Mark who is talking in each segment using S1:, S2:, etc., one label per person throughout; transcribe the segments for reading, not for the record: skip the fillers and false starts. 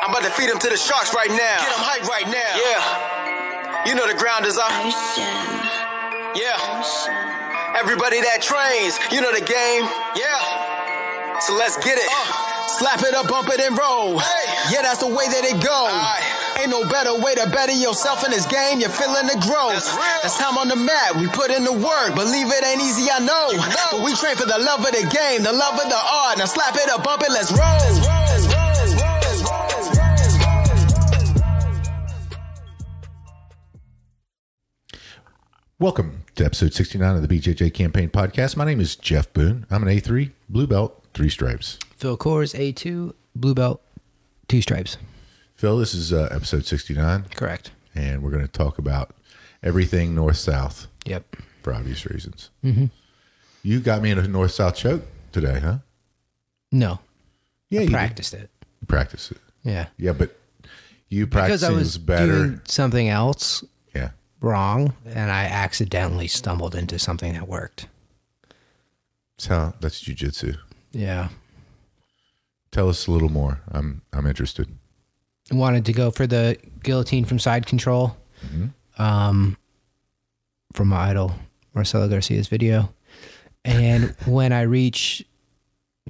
S1: I'm about to feed them to the sharks right now. Get them hype right now. Yeah. You know the ground is up. Yeah. Everybody that trains, you know the game. Yeah. So let's get it. Slap it up, bump it, and roll. Hey. Yeah, that's the way that it go. Ain't no better way to better yourself in this game. You're feeling the growth. That's time on the mat. We put in the work. Believe it ain't easy, I know. But we train for the love of the game, the love of the art. Now slap it up, bump it, let's roll.
S2: Welcome to episode 69 of the BJJ Campaign Podcast. My name is Jeff Boone. I'm an A3, blue belt, 3 stripes.
S3: Phil Kors, A2, blue belt, 2 stripes.
S2: Phil, this is episode 69.
S3: Correct.
S2: And we're going to talk about everything north-south.
S3: Yep.
S2: For obvious reasons.
S3: Mm-hmm.
S2: You got me in a north-south choke today, huh?
S3: No.
S2: Yeah,
S3: I practiced it.
S2: You practiced it.
S3: Yeah.
S2: Yeah, but you practiced it was better.
S3: Doing something else.
S2: Yeah.
S3: Wrong, and I accidentally stumbled into something that worked.
S2: That's jiu-jitsu.
S3: Yeah.
S2: Tell us a little more. I'm interested.
S3: I wanted to go for the guillotine from side control, from my idol Marcelo Garcia's video, and when I reach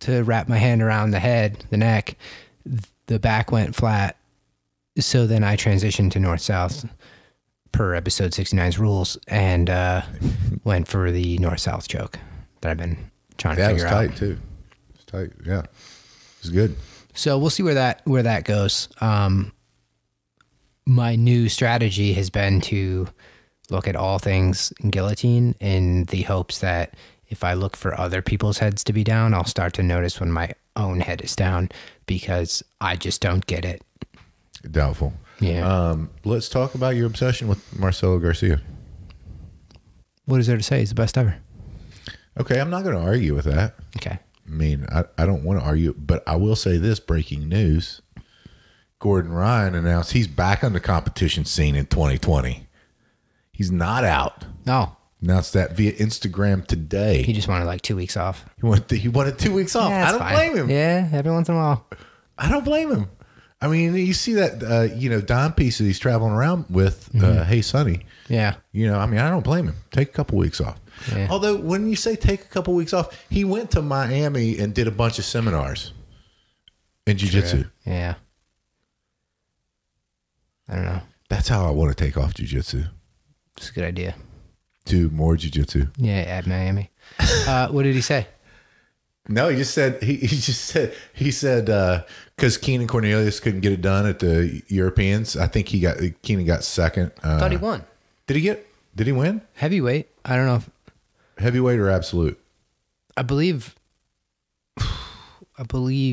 S3: to wrap my hand around the head, the neck, the back went flat. So then I transitioned to north-south per episode 69's rules, and went for the north-south choke that I've been trying to figure out.
S2: It was tight too. It was tight. Yeah, it was good. So
S3: we'll see where that goes. My new strategy has been to look at all things guillotine in the hopes that if I look for other people's heads to be down, I'll start to notice when my own head is down, because I just don't get it.
S2: Doubtful.
S3: Yeah.
S2: Let's talk about your obsession with Marcelo Garcia.
S3: What is there to say? He's the best ever.
S2: Okay, I'm not going to argue with that.
S3: Okay.
S2: I mean, I don't want to argue, but I will say this, breaking news. Gordon Ryan announced he's back on the competition scene in 2020. He's not out.
S3: No.
S2: Announced that via Instagram today.
S3: He just wanted like 2 weeks off.
S2: He wanted 2 weeks off.
S3: Yeah,
S2: I don't blame him.
S3: Yeah, every once in a while.
S2: I don't blame him. I mean, you see that, dime piece that he's traveling around with, Hey Sonny.
S3: Yeah.
S2: I mean, I don't blame him. Take a couple weeks off.
S3: Yeah.
S2: Although, when you say take a couple weeks off, he went to Miami and did a bunch of seminars in jiu-jitsu.
S3: Sure. Yeah. I don't know.
S2: That's how I want to take off jiu-jitsu.
S3: It's a good idea.
S2: Do more jiu-jitsu.
S3: Yeah, at Miami. What did he say?
S2: No, he just said he said because Keenan Cornelius couldn't get it done at the Europeans. I think Keenan got second.
S3: I thought he won.
S2: Did he win?
S3: Heavyweight. I don't know if
S2: heavyweight or absolute.
S3: I believe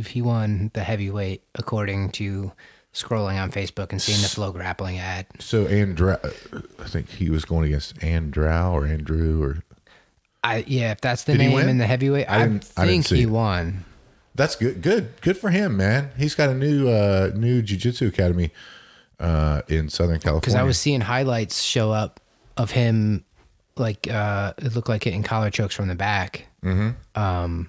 S3: he won the heavyweight according to scrolling on Facebook and seeing the Flow Grappling ad.
S2: So I think he was going against Andrew or.
S3: If that's the name in the heavyweight, I think he won.
S2: That's good. Good for him, man. He's got a new jiu-jitsu academy in Southern California.
S3: Because I was seeing highlights show up of him, like it looked like hitting collar chokes from the back. Mm-hmm.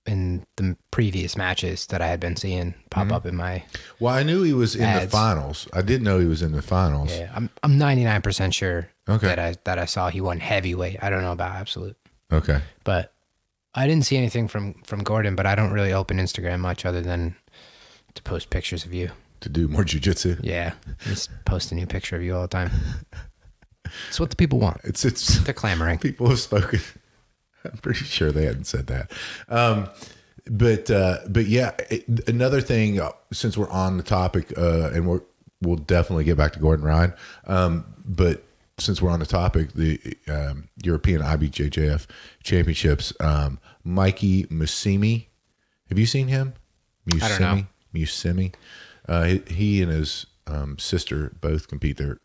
S3: In the previous matches that I had been seeing pop up in my.
S2: Well, I knew he was in the finals. I did know he was in the finals.
S3: Yeah, I'm 99% sure that I saw he won heavyweight. I don't know about absolute.
S2: Okay.
S3: But I didn't see anything from Gordon, but I don't really open Instagram much other than to post pictures of you.
S2: To do more jiu-jitsu?
S3: Yeah. Just post a new picture of you all the time. It's what the people want. They're clamoring.
S2: People have spoken. I'm pretty sure they hadn't said that. But yeah, another thing, since we're on the topic, and we'll definitely get back to Gordon Ryan, but since we're on the topic, the European IBJJF Championships, Mikey Musimi, have you seen him?
S3: I don't know.
S2: Musimi. He and his sister both compete there.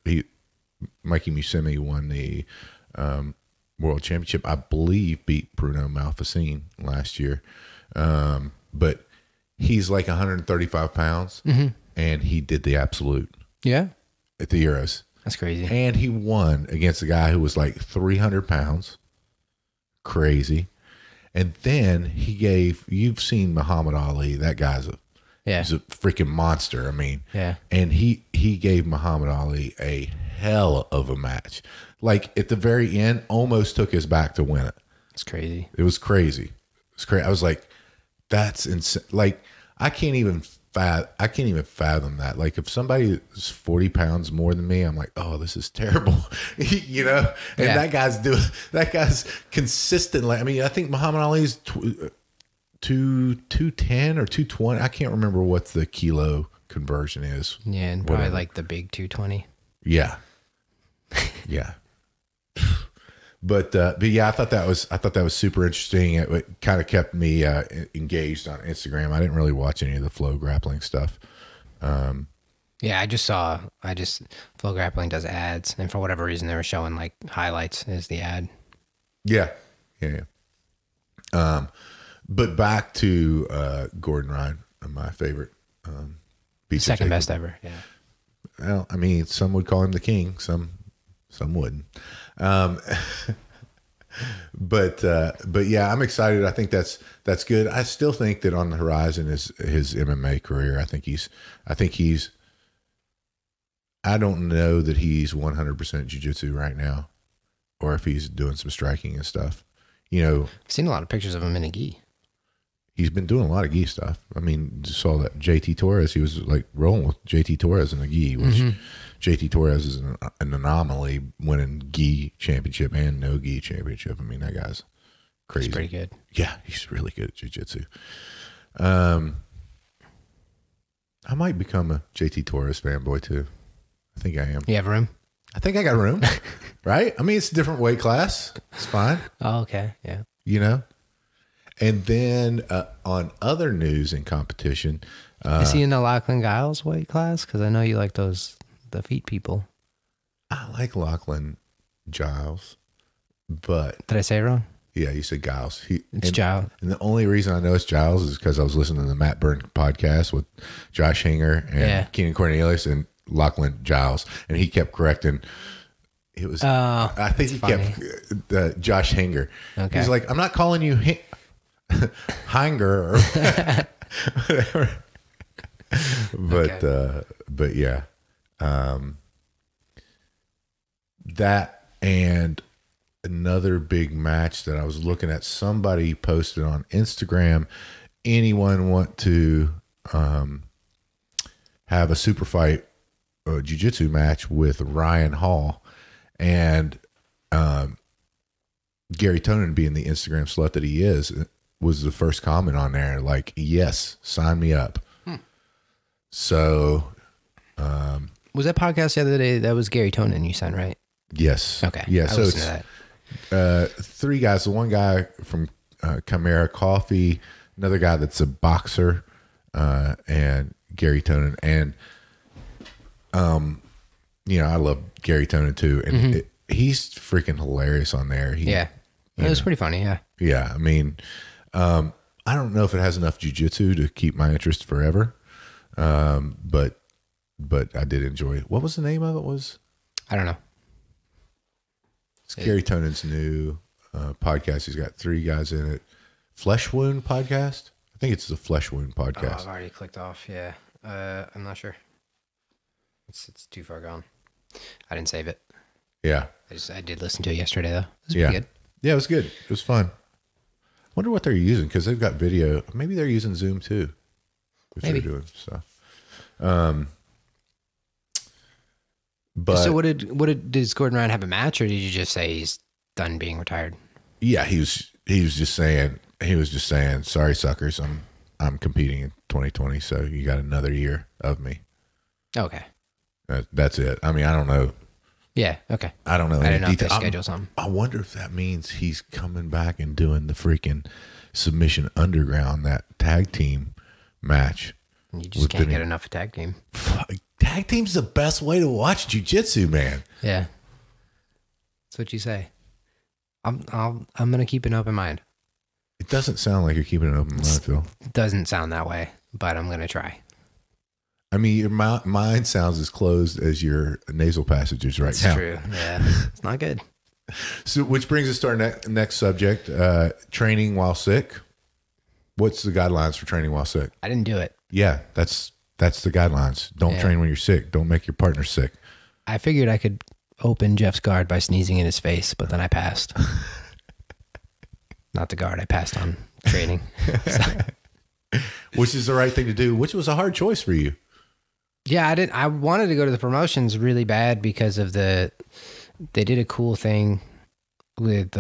S2: Mikey Musimi won the World Championship. I believe beat Bruno Malfacine last year. But he's like 135 pounds, and he did the absolute. Yeah. At the Euros.
S3: That's crazy.
S2: And he won against a guy who was like 300 pounds. Crazy. And then he gave, you've seen Muhammad Ali. That guy's
S3: Yeah.
S2: He's a freaking monster. I mean,
S3: Yeah.
S2: And he gave Muhammad Ali a hell of a match. Like at the very end, almost took his back to win it.
S3: It's crazy.
S2: It was crazy. It was crazy. I was like, that's insane. Like I can't even fathom that. Like if somebody is 40 pounds more than me, I'm like, oh, this is terrible. You know? And
S3: Yeah.
S2: that guy's consistently. I mean, I think Muhammad Ali's 210 or 220. I can't remember what the kilo conversion is.
S3: Yeah, and probably
S2: Whatever.
S3: like the big 220.
S2: Yeah. Yeah. But yeah, I thought that was super interesting. It kind of kept me engaged on Instagram. I didn't really watch any of the Flow Grappling stuff.
S3: Yeah, Flow Grappling does ads, and for whatever reason, they were showing like highlights as the ad.
S2: Yeah. But back to Gordon Ryan, my favorite. BJJ.
S3: Second best ever. Yeah.
S2: Well, I mean, some would call him the king. Some wouldn't. But yeah, I'm excited. I think that's good. I still think that on the horizon is his MMA career. I don't know that he's 100% jiu-jitsu right now, or if he's doing some striking and stuff. You know,
S3: I've seen a lot of pictures of him in a gi.
S2: he's been doing a lot of gi stuff. I mean, just saw that JT Torres. He was like rolling with JT Torres in the gi, which JT Torres is an anomaly, winning gi championship and no gi championship. I mean, that guy's crazy.
S3: He's pretty good.
S2: Yeah, he's really good at jiu-jitsu. I might become a JT Torres fanboy too. I think I am.
S3: You have room?
S2: I think I got room, right? I mean, it's a different weight class. It's fine.
S3: Oh, okay. Yeah.
S2: You know? And then on other news and competition.
S3: Is he in the Lachlan Giles weight class? Because I know you like the feet people.
S2: I like Lachlan Giles, but...
S3: Did I say it wrong?
S2: Yeah, you said Giles.
S3: Giles.
S2: And the only reason I know it's Giles is because I was listening to the Matt Byrne podcast with Josh Hanger and Keenan Cornelius and Lachlan Giles, and he kept correcting. It was, I think he kept Josh Hanger.
S3: Okay.
S2: He's like, I'm not calling you Hanger or whatever. But yeah, that and another big match that I was looking at. Somebody posted on Instagram. Anyone want to have a super fight jiu-jitsu match with Ryan Hall, and Gary Tonin, being the Instagram slut that he is, was the first comment on there. Like, yes, sign me up. So,
S3: was that podcast the other day? That was Gary Tonin you sent, right?
S2: yes.
S3: Okay.
S2: Yeah.
S3: I
S2: So
S3: listened
S2: it's
S3: to that.
S2: three guys. The one guy from Chimera Coffee, another guy that's a boxer, and Gary Tonin. And, you know, I love Gary Tonin too. And he's freaking hilarious on there.
S3: It was pretty funny. Yeah.
S2: Yeah. I mean, I don't know if it has enough jiu-jitsu to keep my interest forever. But I did enjoy it. What was the name of it?
S3: I don't know.
S2: It's Gary Tonin's new podcast. He's got three guys in it. Flesh Wound Podcast. I think it's the Flesh Wound
S3: Oh,
S2: Podcast.
S3: I've already clicked off. Yeah. I'm not sure. It's too far gone. I didn't save it.
S2: Yeah.
S3: I did listen to it yesterday though. It was
S2: Yeah.
S3: pretty good.
S2: Yeah, it was good. It was fun. Wonder what they're using, because they've got video. Maybe they're using Zoom too. If
S3: Maybe.
S2: they're doing stuff. But
S3: So did Gordon Ryan have a match, or did you just say he's done being retired?
S2: yeah, he was just saying, sorry suckers, I'm competing in 2020, so you got another year of me.
S3: Okay.
S2: That's it. I mean, I don't know.
S3: Yeah. Okay.
S2: I don't know
S3: I
S2: any
S3: didn't know if they
S2: detail.
S3: schedule something.
S2: I wonder if that means he's coming back and doing the freaking Submission Underground, that tag team match.
S3: You just can't get enough of tag team.
S2: Tag team's the best way to watch jiu-jitsu, man.
S3: Yeah. That's what you say. I'm gonna keep an open mind.
S2: It doesn't sound like you're keeping an open mind, Phil.
S3: It doesn't sound that way, but I'm gonna try.
S2: I mean, your mind sounds as closed as your nasal passages right now.
S3: It's true. Yeah. It's not good.
S2: So, which brings us to our next subject, training while sick. What's the guidelines for training while sick?
S3: I didn't do it.
S2: Yeah, that's the guidelines. Don't train when you're sick. Don't make your partner sick.
S3: I figured I could open Jeff's guard by sneezing in his face, but then I passed. Not the guard. I passed on training.
S2: Which is the right thing to do, which was a hard choice for you.
S3: Yeah, I wanted to go to the promotions really bad because of they did a cool thing with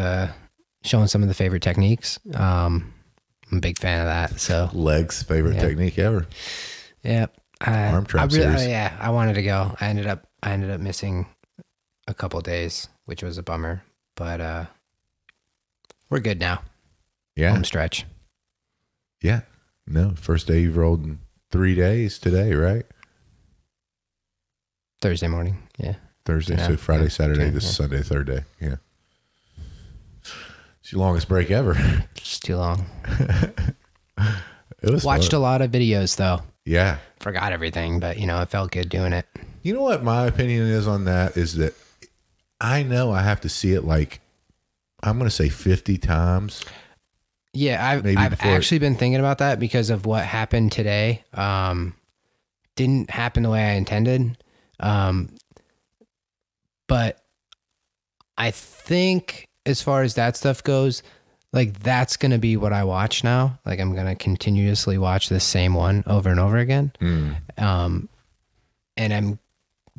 S3: showing some of the favorite techniques. I'm a big fan of that. So
S2: legs, favorite technique ever.
S3: Yeah.
S2: Arm trap series.
S3: Yeah, I wanted to go. I ended up missing a couple of days, which was a bummer, but we're good now.
S2: Yeah.
S3: Home stretch.
S2: Yeah. No, first day you've rolled in 3 days today, right?
S3: Thursday morning. Yeah.
S2: Thursday. So Friday, Saturday, this is Sunday, third day. Yeah. It's your longest break ever.
S3: It's too long.
S2: It was
S3: Watched
S2: fun.
S3: a lot of videos though.
S2: Yeah.
S3: Forgot everything, but it felt good doing it.
S2: You know what my opinion is on that is that I know I have to see it like, I'm going to say 50 times.
S3: Yeah, I've actually been thinking about that because of what happened today. Didn't happen the way I intended. But I think as far as that stuff goes, like that's going to be what I watch now. Like I'm going to continuously watch the same one over and over again. And I'm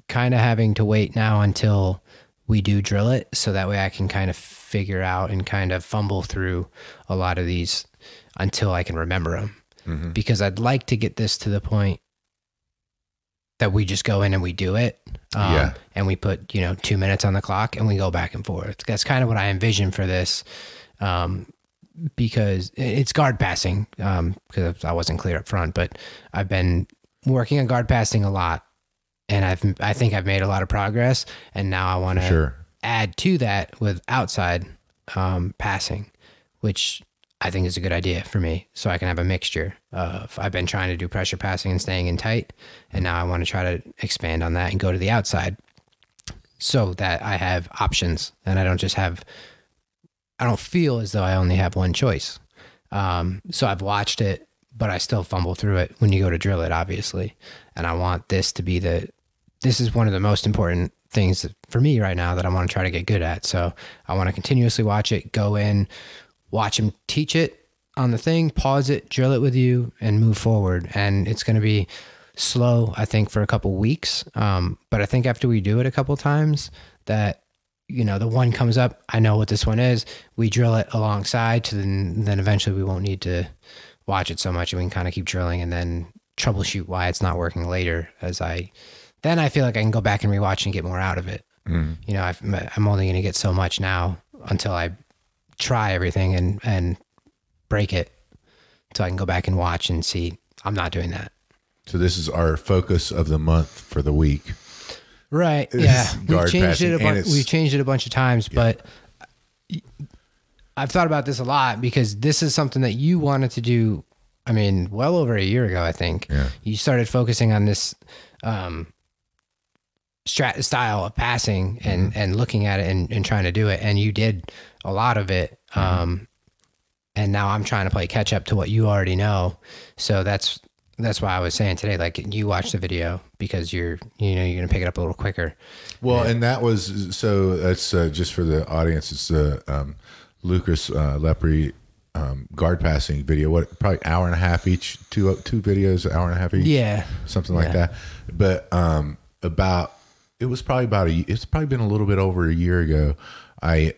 S3: kind of having to wait now until we do drill it. So that way I can kind of figure out and kind of fumble through a lot of these until I can remember them. Because I'd like to get this to the point that we just go in and we do it. And we put, 2 minutes on the clock and we go back and forth. That's kind of what I envision for this. Because it's guard passing, because I wasn't clear up front, but I've been working on guard passing a lot and I think I've made a lot of progress, and now I want to add to that with outside, passing, which I think is a good idea for me. So I can have a mixture of, I've been trying to do pressure passing and staying in tight. And now I want to try to expand on that and go to the outside so that I have options and I don't feel as though I only have one choice. So I've watched it, but I still fumble through it when you go to drill it, obviously. And I want this to be this is one of the most important things for me right now that I want to try to get good at. So I want to continuously watch it, go in, watch him teach it on the thing, pause it, drill it with you, and move forward. And it's going to be slow, I think, for a couple weeks. But I think after we do it a couple times, that the one comes up, I know what this one is. We drill it alongside, then eventually we won't need to watch it so much, and we can kind of keep drilling and then troubleshoot why it's not working later. Then I feel like I can go back and rewatch and get more out of it. I'm only going to get so much now until I try everything and break it, so I can go back and watch and see I'm not doing that.
S2: So this is our focus of the month for the week.
S3: Right. Yeah. We've changed it a bunch of times, but I've thought about this a lot because this is something that you wanted to do. I mean, well over a year ago, I think. Yeah. You started focusing on this style of passing and looking at it and trying to do it. And you did a lot of it. And now I'm trying to play catch up to what you already know. So that's why I was saying today, like, you watch the video because you're going to pick it up a little quicker.
S2: Well, and that's just for the audience. It's the Lucas Lepre guard passing video. Probably hour and a half each, two videos, hour and a half each.
S3: Yeah.
S2: Something like that. But it's probably been a little bit over a year ago. I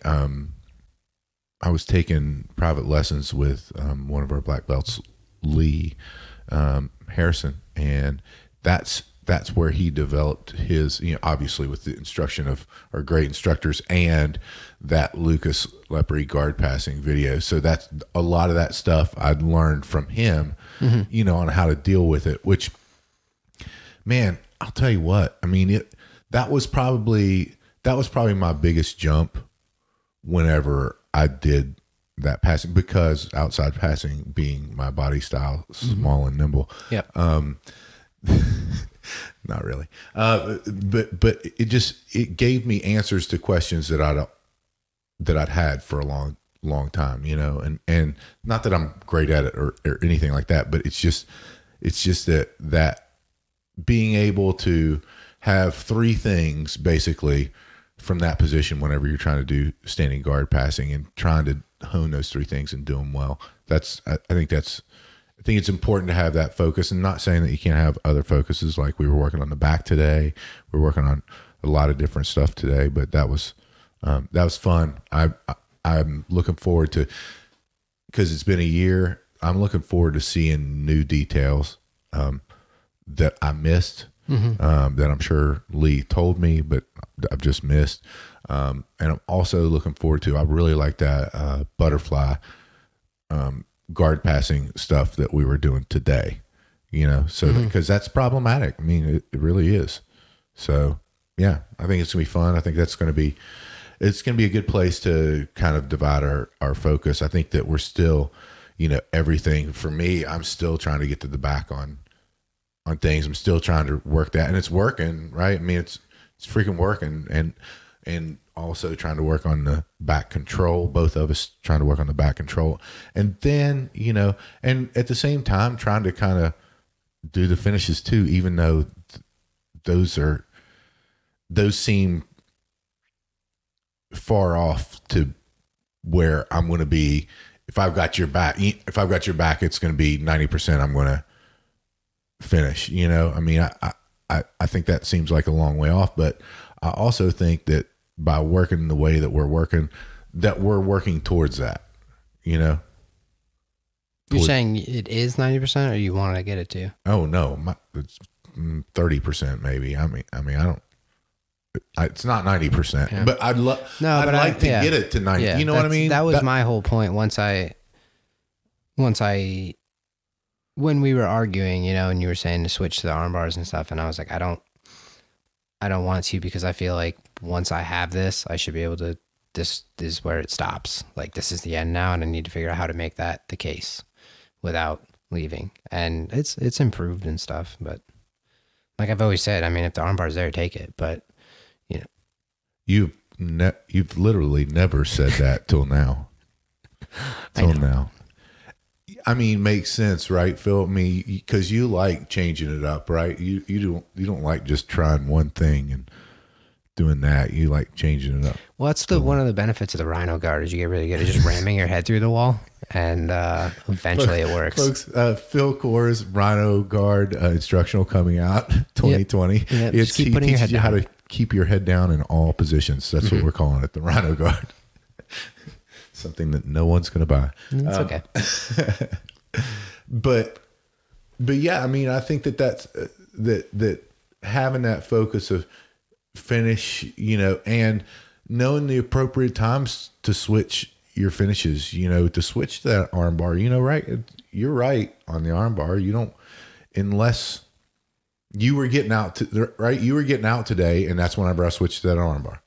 S2: was taking private lessons with one of our black belts, Lee Harrison, and that's where he developed his, obviously with the instruction of our great instructors and that Lucas Lepre guard passing video. So that's a lot of that stuff I'd learned from him, on how to deal with it, which, man, I'll tell you what, I mean, that was probably my biggest jump whenever I did that passing, because outside passing being my body style, small and nimble.
S3: Yep.
S2: Not really. But it gave me answers to questions that I'd had for a long time, and not that I'm great at it or anything like that, but it's It's just that being able to have three things basically from that position whenever you're trying to do standing guard passing and trying to hone those three things and do them well. I think it's important to have that focus, and not saying that you can't have other focuses. Like we were working on the back today. We're working on a lot of different stuff today, but that was fun. I'm looking forward to, because it's been a year. I'm looking forward to seeing new details that I missed, that I'm sure Lee told me, but I've just missed. And I'm also looking forward to, I really like that butterfly guard passing stuff that we were doing today, so because that's problematic. I mean, it really is. So yeah, I think it's gonna be fun. I think it's gonna be a good place to kind of divide our focus. I think that we're still, everything for me, I'm still trying to get to the back on things. I'm still trying to work that, and it's working, right? I mean, it's freaking working, and also trying to work on the back control. Both of us trying to work on the back control, and then and at the same time trying to kind of do the finishes too, even though those seem far off to where I'm going to be. If I've got your back, it's going to be 90%. I'm going to finish, I mean, I think that seems like a long way off, but I also think that by working the way that we're working towards that,
S3: You're saying it is 90%, or you want to get it to?
S2: Oh no, it's 30% maybe. I mean, it's not 90%, but I'd like to get it to 90.
S3: Yeah,
S2: you know what I mean?
S3: That was my whole point. When we were arguing, and you were saying to switch to the arm bars and stuff, and I was like, I don't want to, because I feel like once I have this, I should be able to, this is where it stops. Like, this is the end now, and I need to figure out how to make that the case without leaving. And it's improved and stuff, but like I've always said, I mean, if the arm bar's there, take it. But
S2: you've literally never said that till now. Now. I mean, makes sense, right, Phil? I mean, because you like changing it up, right? You don't like just trying one thing and doing that. You like changing it up.
S3: Well, that's one of the benefits of the Rhino guard is you get really good at just ramming your head through the wall, and eventually it works.
S2: Folks, Phil Core's Rhino guard instructional coming out 2020.
S3: Yep, he
S2: teaches you how to keep your head down in all positions. That's what we're calling it, the Rhino guard. Something that no one's going to buy.
S3: It's okay.
S2: But yeah, I mean, I think that's that having that focus of finish, and knowing the appropriate times to switch your finishes, to switch to that arm bar, right? You're right on the arm bar. You don't, unless you were getting out right. You were getting out today, and that's whenever I switched to that arm bar,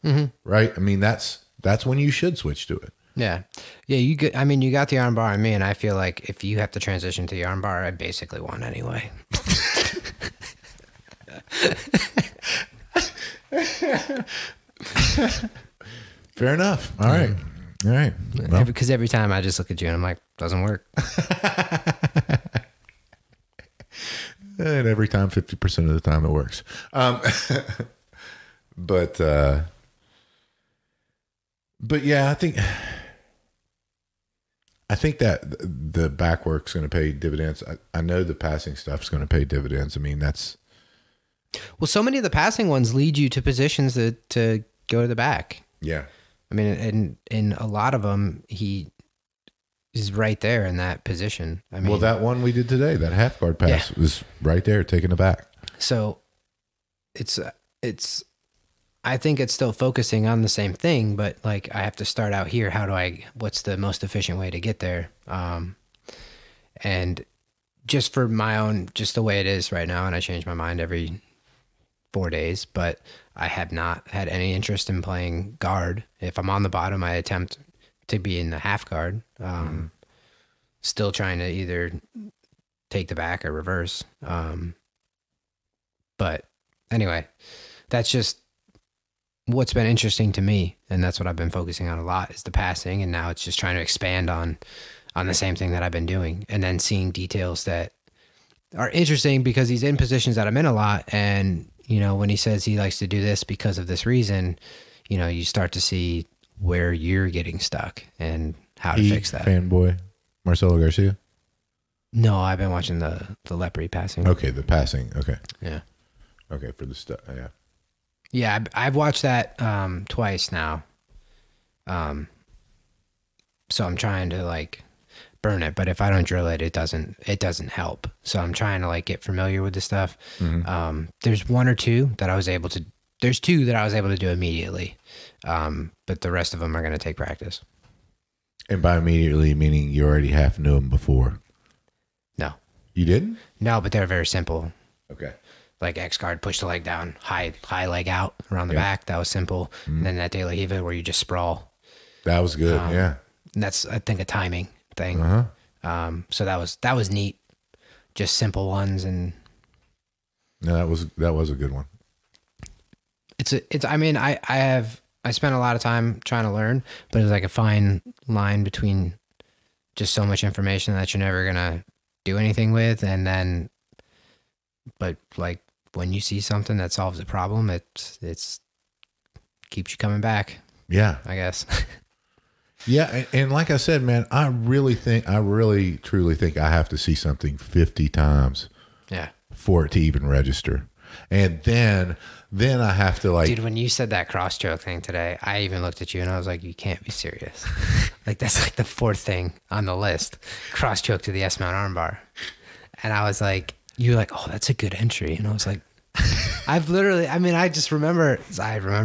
S2: right? I mean, that's when you should switch to it.
S3: Yeah. You got the arm bar on me, and I feel like if you have to transition to the arm bar, I basically won anyway.
S2: Fair enough. All right. Well,
S3: because every time I just look at you and I'm like, doesn't work.
S2: And every time, 50% of the time it works. But yeah, I think that the back work's going to pay dividends. I know the passing stuff's going to pay dividends. I mean,
S3: well, so many of the passing ones lead you to positions to go to the back.
S2: Yeah.
S3: I mean, and in a lot of them, he is right there in that position. I mean,
S2: well, that one we did today, that half guard pass was right there taking the back. So
S3: I think it's still focusing on the same thing, but like I have to start out here. What's the most efficient way to get there? And just for my own, just the way it is right now, and I change my mind every 4 days, but I have not had any interest in playing guard. If I'm on the bottom, I attempt to be in the half guard. Still trying to either take the back or reverse. But anyway, that's just what's been interesting to me, and that's what I've been focusing on a lot, is the passing, and now it's just trying to expand on the same thing that I've been doing, and then seeing details that are interesting because he's in positions that I'm in a lot. And, you know, when he says he likes to do this because of this reason, you know, you start to see where you're getting stuck and how to fix that.
S2: Fanboy Marcelo Garcia?
S3: No, I've been watching the Lepre passing.
S2: Okay, the passing. Okay.
S3: Yeah.
S2: Okay, for the stuff. Yeah.
S3: Yeah, I've watched that twice now. So I'm trying to like burn it, but if I don't drill it, it doesn't help. So I'm trying to like get familiar with the stuff. There's one or two that I was able to. There's two that I was able to do immediately, but the rest of them are going to take practice.
S2: And by immediately, meaning you already half knew them before.
S3: No,
S2: you didn't.
S3: No, but they're very simple.
S2: Okay.
S3: Like X guard, push the leg down, high leg out around the back. That was simple. And then that De La Riva where you just sprawl.
S2: That was good. Yeah.
S3: And that's, I think, a timing thing. So that was neat. Just simple ones. And
S2: no, that was a good one.
S3: I mean, I spent a lot of time trying to learn, but it's like a fine line between just so much information that you're never going to do anything with. And then, but like when you see something that solves a problem, it's keeps you coming back.
S2: Yeah.
S3: I guess.
S2: Yeah. And like I said, man, I really truly think I have to see something 50 times.
S3: Yeah. For
S2: it to even register. And then I have to like,
S3: dude, when you said that cross choke thing today, I even looked at you and I was like, you can't be serious. Like that's like the fourth thing on the list, cross choke to the S mount armbar. And I was like, you were like, oh, that's a good entry. And I was like, I remember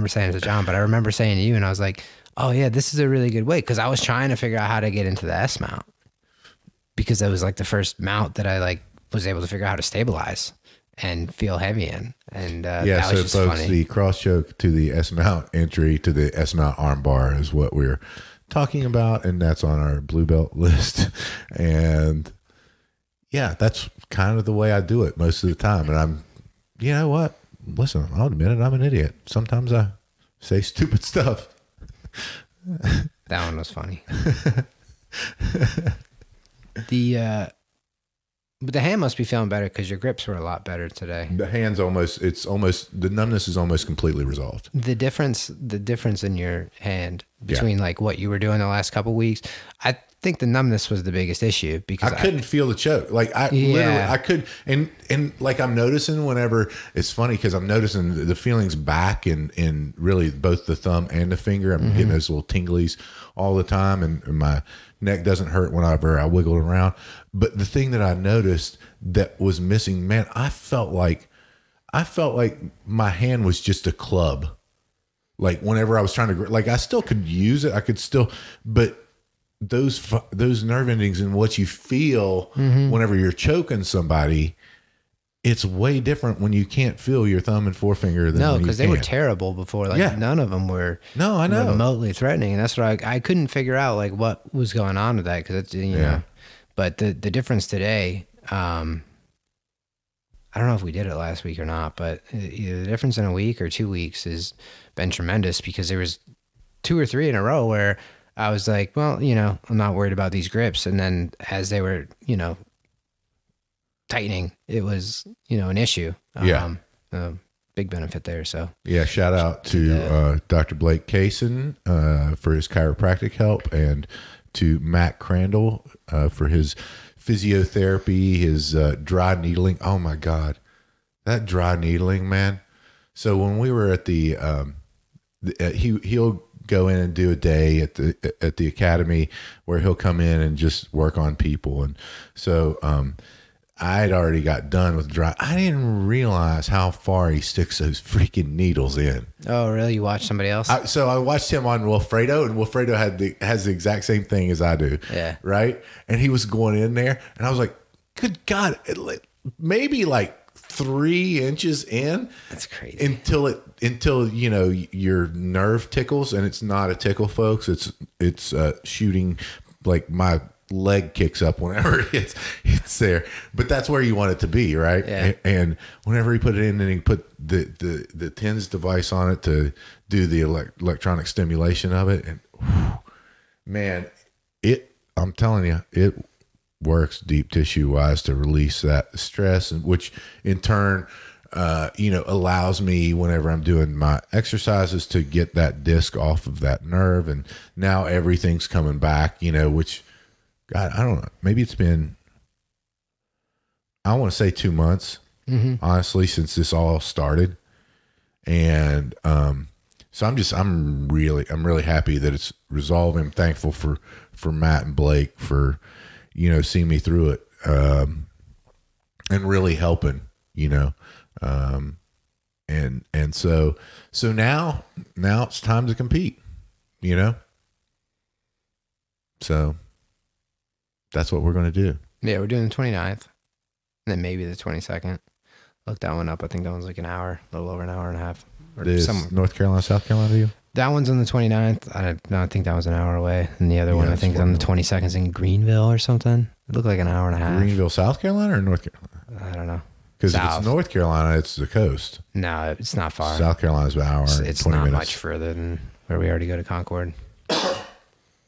S3: saying it to John, but I remember saying to you and I was like, oh yeah, this is a really good weight. Cause I was trying to figure out how to get into the S mount because that was like the first mount that I like was able to figure out how to stabilize and feel heavy in. And that was just
S2: folks,
S3: funny.
S2: The cross choke to the S mount entry to the S mount arm bar is what we're talking about, and that's on our blue belt list. And yeah, that's kind of the way I do it most of the time. And I'm, you know what? Listen, I'll admit it, I'm an idiot. Sometimes I say stupid stuff.
S3: That one was funny. But the hand must be feeling better because your grips were a lot better today.
S2: The hand's the numbness is almost completely resolved.
S3: The difference in your hand between like what you were doing the last couple of weeks, I think the numbness was the biggest issue because
S2: I couldn't feel the choke. Like literally, I could, and like I'm noticing whenever it's funny because I'm noticing the feelings back in really both the thumb and the finger. I'm getting those little tinglies all the time, and my neck doesn't hurt whenever I wiggle around. But the thing that I noticed that was missing, man, I felt like my hand was just a club. Like whenever I was trying to, like I still could use it. I could still, but those nerve endings and what you feel whenever you're choking somebody, it's way different when you can't feel your thumb and forefinger than
S3: no, because they were terrible before. Like none of them were remotely threatening, and that's what I couldn't figure out like what was going on with that because it's you know. But the difference today, I don't know if we did it last week or not, but either the difference in a week or 2 weeks has been tremendous because there was 2 or 3 in a row where I was like, well, you know, I'm not worried about these grips. And then as they were, you know, tightening, it was, you know, an issue. Big benefit there. So
S2: yeah, shout out to Dr. Blake Kaysen for his chiropractic help, and to Matt Crandall for his physiotherapy, his dry needling. Oh my God, that dry needling, man. So when we were at the he'll go in and do a day at the academy where he'll come in and just work on people. And so I had already got done with dry. I didn't realize how far he sticks those freaking needles in.
S3: Oh, really? You watched somebody else?
S2: So I watched him on Wilfredo, and Wilfredo has the exact same thing as I do. Yeah. Right? And he was going in there, and I was like, good God, maybe like 3 inches in.
S3: That's crazy.
S2: Until you know your nerve tickles, and it's not a tickle, folks. It's shooting, like my leg kicks up whenever it's there, but that's where you want it to be, right?
S3: Yeah.
S2: And whenever he put it in, and he put the TENS device on it to do the electronic stimulation of it, and whew, man, I'm telling you, it works deep tissue wise to release that stress, and which in turn, allows me whenever I'm doing my exercises to get that disc off of that nerve. And now everything's coming back, which, God, I don't know. Maybe it's been, I want to say 2 months, honestly, since this all started. And, so I'm really happy that it's resolving. I'm thankful for Matt and Blake for, seeing me through it, and really helping, and so now it's time to compete, so that's what we're going to do.
S3: Yeah. We're doing the 29th and then maybe the 22nd. Look that one up. I think that one's like an hour, a little over an hour and a half. Or
S2: Is North Carolina, South Carolina to you?
S3: That one's on the 29th. I think that was an hour away. And the other one, I think, is on the 22nd in Greenville or something. It looked like an hour and a half.
S2: Greenville, South Carolina or North Carolina?
S3: I don't know.
S2: Because if it's North Carolina, it's the coast.
S3: No, it's not far.
S2: South Carolina's about an hour and 20 minutes.
S3: It's not much further than where we already go to Concord.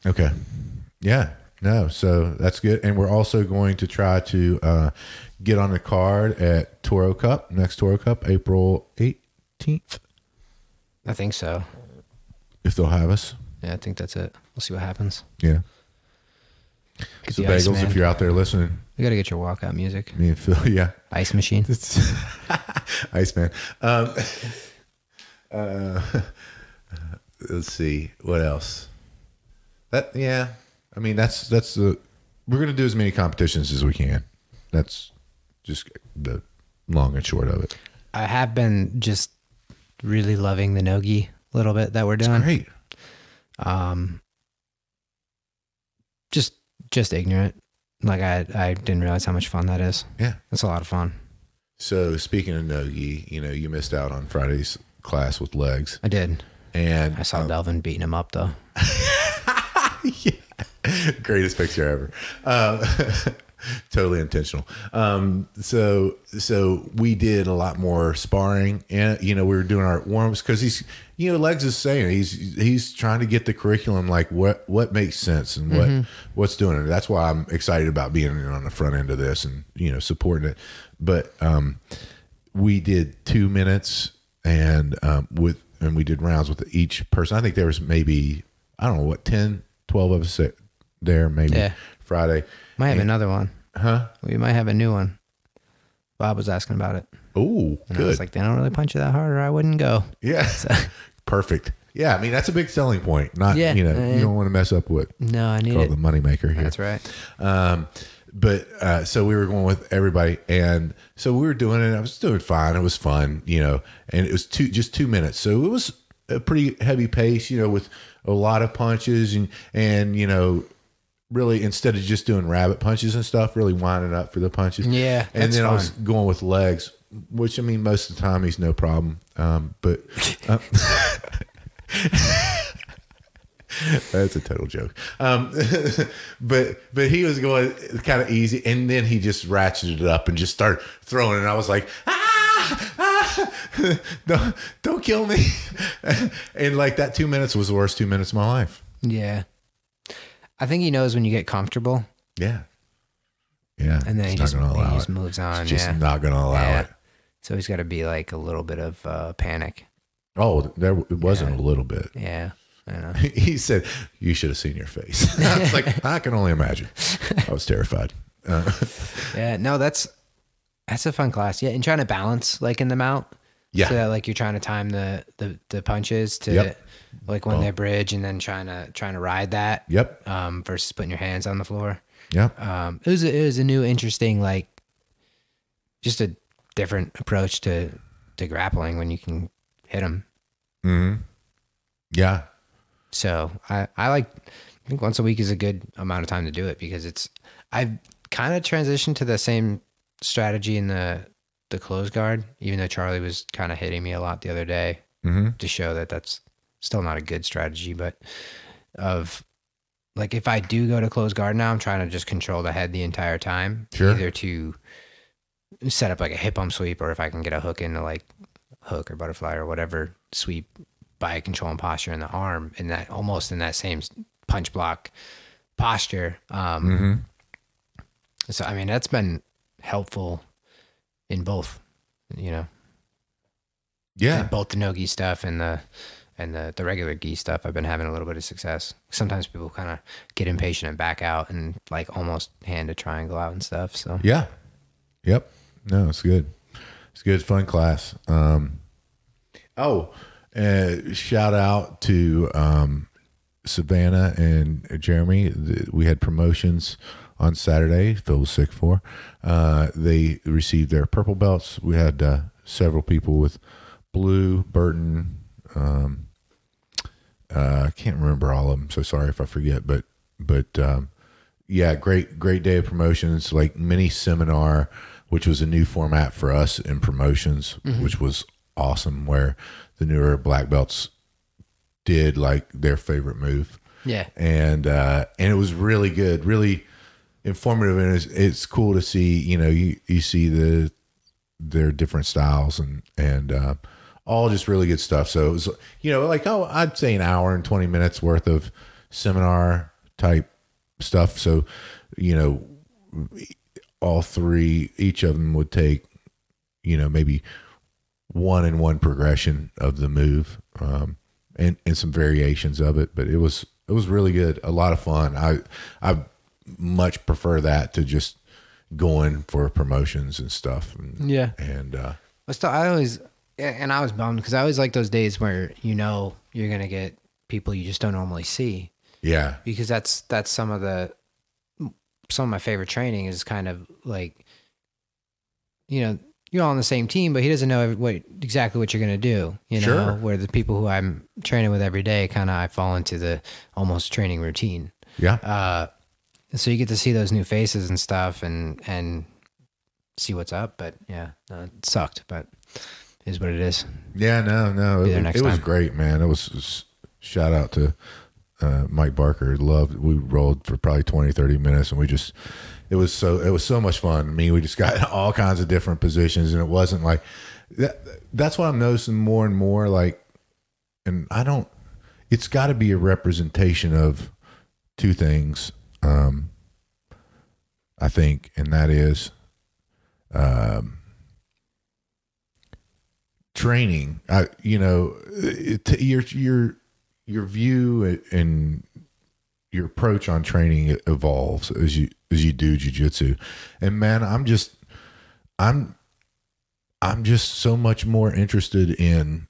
S2: Okay. Yeah. No, so that's good. And we're also going to try to get on the card at Toro Cup, next Toro Cup, April 18th.
S3: I think so.
S2: If they'll have us.
S3: Yeah, I think that's it. We'll see what happens.
S2: Yeah.
S3: Get
S2: So
S3: the
S2: Bagels,
S3: Iceman.
S2: If you're out there listening.
S3: We got to get your walkout music.
S2: Me and Phil, yeah.
S3: Ice machine.
S2: Iceman. Let's see. What else? I mean, that's we're going to do as many competitions as we can. That's just the long and short of it.
S3: I have been just really loving the nogi a little bit that we're doing.
S2: It's great.
S3: Just ignorant. Like I didn't realize how much fun that is.
S2: Yeah.
S3: It's a lot of fun.
S2: So speaking of nogi, you missed out on Friday's class with legs.
S3: I did.
S2: And
S3: I saw Delvin beating him up though.
S2: Yeah. Greatest picture ever. Totally intentional. So we did a lot more sparring, and we were doing our warm-ups because he's, Legs is saying he's trying to get the curriculum, like what makes sense and what's doing it. That's why I'm excited about being on the front end of this and supporting it. But we did 2 minutes and we did rounds with each person. I think there was maybe 10, 12 of us there maybe Friday.
S3: Might have another one.
S2: Huh?
S3: We might have a new one. Bob was asking about it.
S2: Oh, good.
S3: I was like, they don't really punch you that hard or I wouldn't go.
S2: Yeah. So. Perfect. Yeah. I mean, that's a big selling point. Not, you don't want to mess up what
S3: I need
S2: called the moneymaker here.
S3: That's right.
S2: But so we were going with everybody. And so we were doing it. I was doing fine. It was fun, and it was just 2 minutes. So it was a pretty heavy pace, with a lot of punches and really, instead of just doing rabbit punches and stuff, really winding up for the punches.
S3: Yeah.
S2: And then
S3: fun.
S2: I was going with legs, which, I mean, most of the time he's no problem. But that's a total joke. But he was going kind of easy, and then he just ratcheted it up and just started throwing it. And I was like, don't kill me. And like that 2 minutes was the worst 2 minutes of my life.
S3: Yeah. I think he knows when you get comfortable.
S2: Yeah. Yeah.
S3: And then he just moves on.
S2: He's just not going to allow it.
S3: So he's got to be like a little bit of panic.
S2: Oh, it wasn't a little bit.
S3: Yeah. I know.
S2: He said, you should have seen your face. I was like, I can only imagine. I was terrified.
S3: Yeah. No, that's a fun class. Yeah. And trying to balance like in the mount. Yeah. So that like you're trying to time the punches to like when they bridge and then trying to ride that.
S2: Yep.
S3: Versus putting your hands on the floor.
S2: Yep.
S3: It was a new interesting, like just a different approach to grappling when you can hit them.
S2: Mm-hmm. Yeah.
S3: So I think once a week is a good amount of time to do it because I've kind of transitioned to the same strategy in the close guard, even though Charlie was kind of hitting me a lot the other day to show that that's still not a good strategy, but of like, if I do go to close guard now, I'm trying to just control the head the entire time, either to set up like a hip bump sweep, or if I can get a hook into like hook or butterfly or whatever sweep by controlling posture in the arm, and that almost in that same punch block posture. So, I mean, that's been helpful in both, you know,
S2: Yeah.
S3: in both the no-gi stuff and the regular gi stuff. I've been having a little bit of success. Sometimes people kind of get impatient and back out and like almost hand a triangle out and stuff. So
S2: Yeah. Yep. No, it's good. It's good. Fun class. Shout out to Savannah and Jeremy. We had promotions on Saturday. Phil was sick for. They received their purple belts. We had several people with blue. Burton. I can't remember all of them, so sorry if I forget. But yeah, great day of promotions. Like mini seminar, which was a new format for us in promotions, which was awesome. Where the newer black belts did like their favorite move.
S3: yeah,
S2: And it was really good, really informative, and it's cool to see. You know, you see their different styles and all just really good stuff. So it was, you know, like I'd say an hour and 20 minutes worth of seminar type stuff. So, you know, all three, each of them would take, you know, maybe one progression of the move, and some variations of it, but it was really good. A lot of fun. I much prefer that to just going for promotions and stuff.
S3: yeah.
S2: And
S3: I was bummed because I always like those days where you know you're gonna get people you just don't normally see.
S2: yeah,
S3: Because that's some of my favorite training is kind of like, you know, you're all on the same team, but he doesn't know exactly what you're going to do, you know,
S2: Sure.
S3: where the people who I'm training with every day, kind of, I fall into the almost training routine.
S2: yeah.
S3: So you get to see those new faces and stuff and see what's up. But yeah, it sucked, but it is what it is.
S2: Yeah, no.
S3: Be there next
S2: It was
S3: time.
S2: great, man. It was shout out to Mike Barker. We rolled for probably 20, 30 minutes, and it was so much fun. I mean, we just got all kinds of different positions, and it wasn't like that. That's what I'm noticing more and more. Like, and it's got to be a representation of two things. I think, and that is, training. Your view and your approach on training evolves as you do jiu-jitsu. And man, I'm just so much more interested in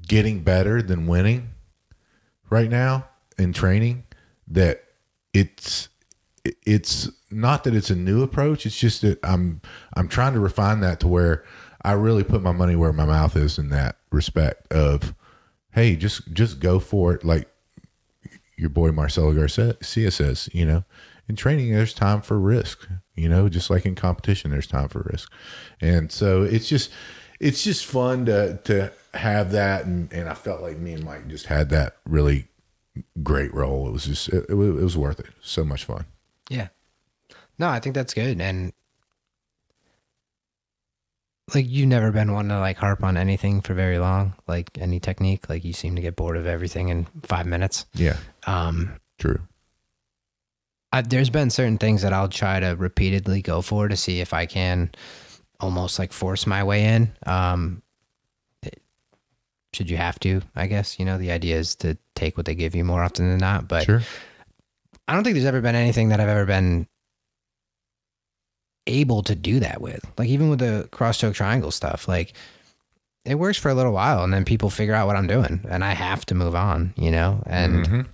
S2: getting better than winning right now in training. That it's not that it's a new approach. It's just that I'm trying to refine that to where I really put my money where my mouth is in that respect of, hey, just go for it. Like your boy Marcelo Garcia says, you know, in training, there's time for risk, you know, just like in competition, there's time for risk. And so it's just fun to have that. And I felt like me and Mike just had that really great role. It was just, it was worth it. So much fun.
S3: Yeah. No, I think that's good. And like, you've never been one to like harp on anything for very long, like any technique. Like, you seem to get bored of everything in 5 minutes.
S2: Yeah. True.
S3: There's been certain things that I'll try to repeatedly go for to see if I can almost like force my way in. Should you have to, I guess, you know, the idea is to take what they give you more often than not. But
S2: Sure.
S3: I don't think there's ever been anything that I've ever been able to do that with. Like, even with the cross choke triangle stuff, like, it works for a little while and then people figure out what I'm doing and I have to move on, you know? And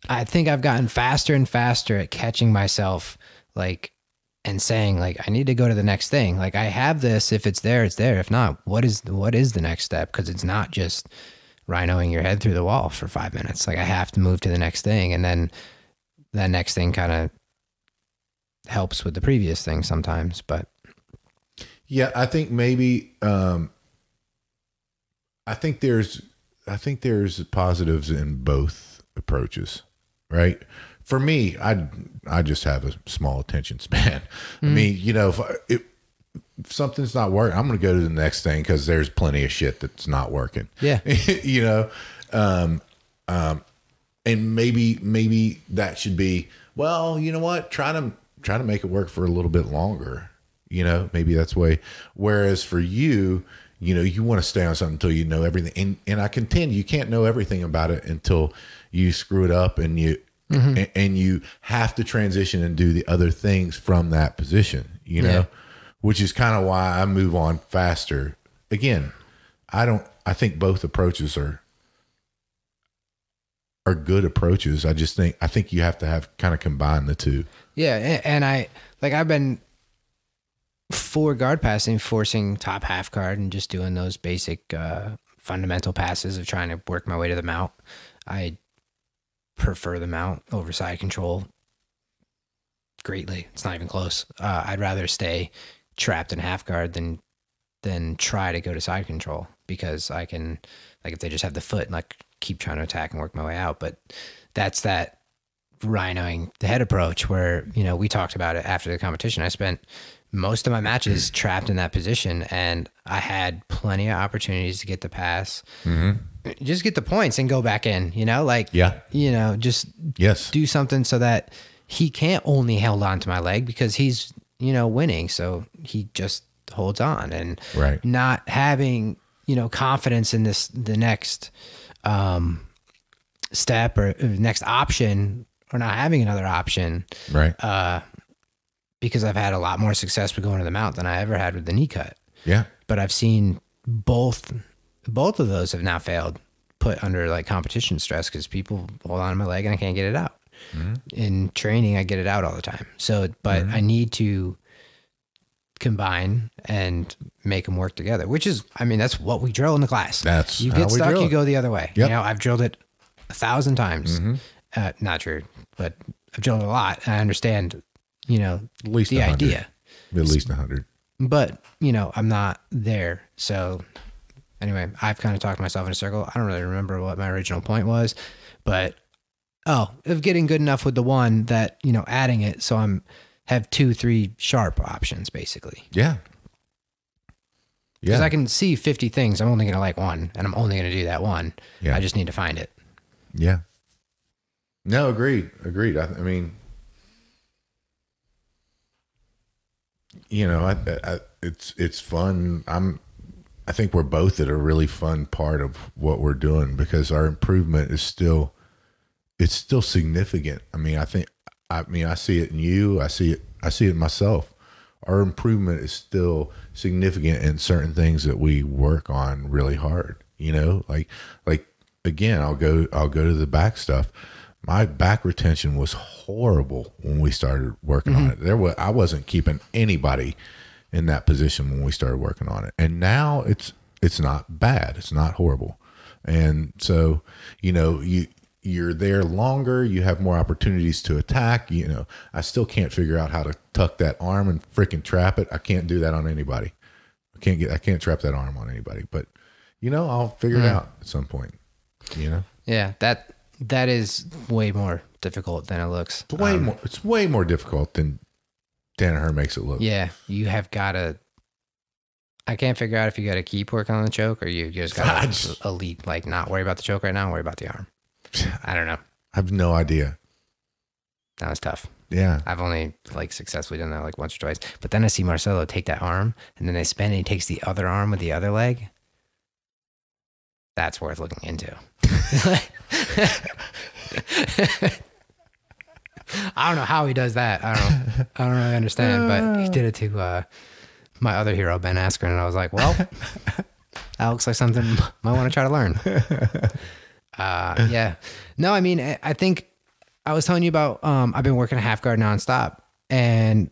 S3: I think I've gotten faster and faster at catching myself, like, and saying, like, I need to go to the next thing. Like, I have this. If it's there, it's there. If not, what is the next step? Because it's not just rhinoing your head through the wall for 5 minutes. Like, I have to move to the next thing. And then that next thing kind of helps with the previous thing sometimes. But
S2: Yeah, I think maybe I think there's positives in both approaches, right? For me, I just have a small attention span. I mean, you know, if something's not working, I'm going to go to the next thing because there's plenty of shit that's not working.
S3: yeah,
S2: You know, and maybe that should be, well, you know what? Try to make it work for a little bit longer. You know, maybe that's the way. Whereas for you, you know, you want to stay on something until you know everything. And I contend you can't know everything about it until you screw it up and you and you have to transition and do the other things from that position, you know, which is kind of why I move on faster. Again, I think both approaches are good approaches. I think you have to have kind of combine the two. Yeah.
S3: And I've been for guard passing, forcing top half guard and just doing those basic fundamental passes of trying to work my way to the mount. I prefer the mount over side control greatly. It's not even close. I'd rather stay trapped in half guard than try to go to side control, because I can, like, if they just have the foot and like keep trying to attack and work my way out. But that's that rhinoing the head approach where, you know, we talked about it after the competition. I spent most of my matches trapped in that position, and I had plenty of opportunities to get the pass, just get the points and go back in, you know, like, you know, just do something so that he can't only hold on to my leg because he's, you know, winning. So he just holds on, and not having, you know, confidence in the next step or next option, or not having another option. Because I've had a lot more success with going to the mount than I ever had with the knee cut. Yeah. But I've seen both of those have now failed, put under like competition stress, because people hold on to my leg and I can't get it out. In training, I get it out all the time. So, but I need to combine and make them work together, which is, I mean, that's what we drill in the class. That's you get stuck, you go the other way. You know, I've drilled it 1,000 times. Not true, but I've drilled it a lot. And I understand, you know, at least the 100. Idea.
S2: At least 100.
S3: But, you know, I'm not there. So anyway, I've kind of talked myself in a circle. I don't really remember what my original point was, but of getting good enough with the one that, you know, adding it so have 2-3 sharp options basically. Yeah. Because I can see 50 things. I'm only going to like one, and I'm only going to do that one. I just need to find it.
S2: Yeah. No, agreed. I mean, you know, it's fun. I think we're both at a really fun part of what we're doing, because our improvement is still significant. I mean, I see it in you. I see it in myself. Our improvement is still significant in certain things that we work on really hard. You know, like again, I'll go to the back stuff. My back retention was horrible when we started working on it. I wasn't keeping anybody in that position when we started working on it. And now it's not bad. It's not horrible. And so, you know, you're there longer, you have more opportunities to attack. You know, I still can't figure out how to tuck that arm and freaking trap it. I can't do that on anybody. I can't trap that arm on anybody, but you know, I'll figure it out at some point, you know?
S3: Yeah. That is way more difficult than it looks.
S2: It's way more difficult than Danaher makes it look.
S3: Yeah, you have got to. I can't figure out if you got to keep working on the choke, or you just got to elite, like not worry about the choke right now, worry about the arm. I don't know.
S2: I have no idea.
S3: That was tough.
S2: Yeah,
S3: I've only like successfully done that like once or twice. But then I see Marcelo take that arm, and then they spin, and he takes the other arm with the other leg. That's worth looking into. I don't know how he does that. I don't really understand, but he did it to my other hero, Ben Askren, and I was like, well, that looks like something I might want to try to learn. Yeah. No, I mean, I think I was telling you about, I've been working a half guard nonstop, and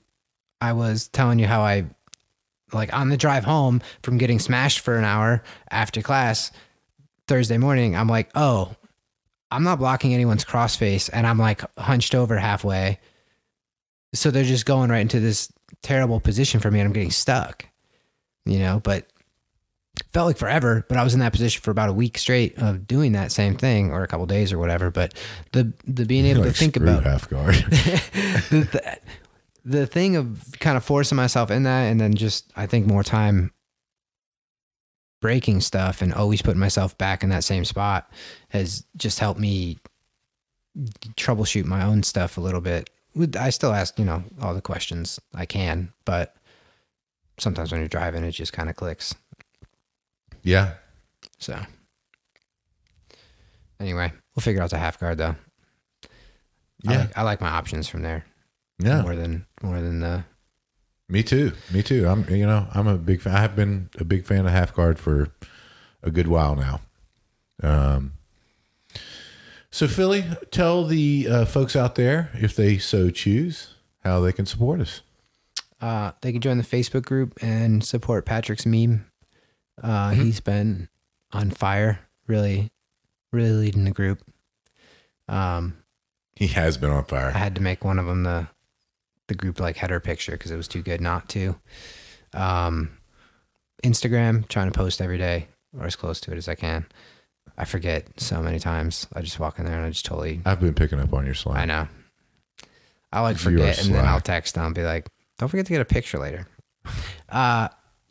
S3: I was telling you how I, like on the drive home from getting smashed for an hour after class Thursday morning, I'm like, oh, I'm not blocking anyone's crossface, and I'm like hunched over halfway. So they're just going right into this terrible position for me, and I'm getting stuck, you know, but felt like forever, but I was in that position for about a week straight of doing that same thing, or a couple of days or whatever. But the being able to think about
S2: half guard,
S3: the thing of kind of forcing myself in that, and then just, I think, more time breaking stuff and always putting myself back in that same spot has just helped me troubleshoot my own stuff a little bit. I still ask, all the questions I can, but sometimes when you're driving, it just kind of clicks.
S2: Yeah.
S3: So anyway, we'll figure out the half guard though.
S2: Yeah.
S3: I like my options from there.
S2: Yeah.
S3: More than the. Me
S2: too. I'm a big fan. I have been a big fan of half guard for a good while now. So Philly, tell the folks out there, if they so choose, how they can support us.
S3: They can join the Facebook group and support Patrick's meme. He's been on fire, really, really leading the group.
S2: He has been on fire.
S3: I had to make one of them the group like header picture because it was too good not to. Instagram, trying to post every day or as close to it as I can. I forget so many times. I just walk in there and I just totally.
S2: I've been picking up on your Slack.
S3: I know. I forget and then I'll text them and be like, don't forget to get a picture later.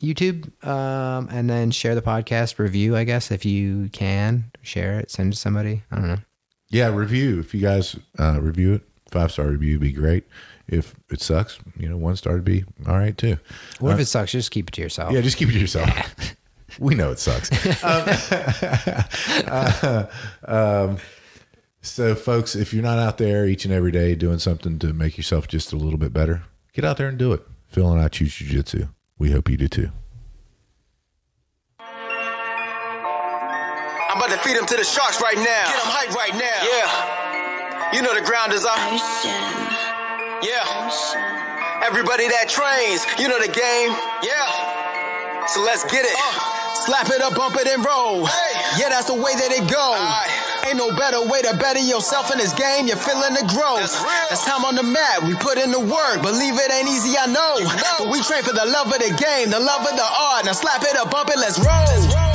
S3: YouTube, and then share the podcast, review, I guess, if you can. Share it, send it to somebody. I don't know.
S2: Yeah, review. If you guys review it, 5-star review would be great. If it sucks, 1-star would be all right too.
S3: What if it sucks? Just keep it to yourself.
S2: Yeah, just keep it to yourself. We know it sucks. So folks, if you're not out there each and every day doing something to make yourself just a little bit better, get out there and do it. Phil and I choose jiu-jitsu. We hope you do too.
S1: I'm about to feed them to the sharks right now. Get them hype right now. Yeah. You know the ground is our ocean. Yeah. Everybody that trains, you know the game. Yeah. So let's get it. Slap it up, bump it, and roll. Hey. Yeah, that's the way that it goes. Ain't no better way to better yourself in this game. You're feeling the growth. That's time on the mat. We put in the work. Believe it ain't easy, I know. But we train for the love of the game, the love of the art. Now slap it up, bump it, let's roll.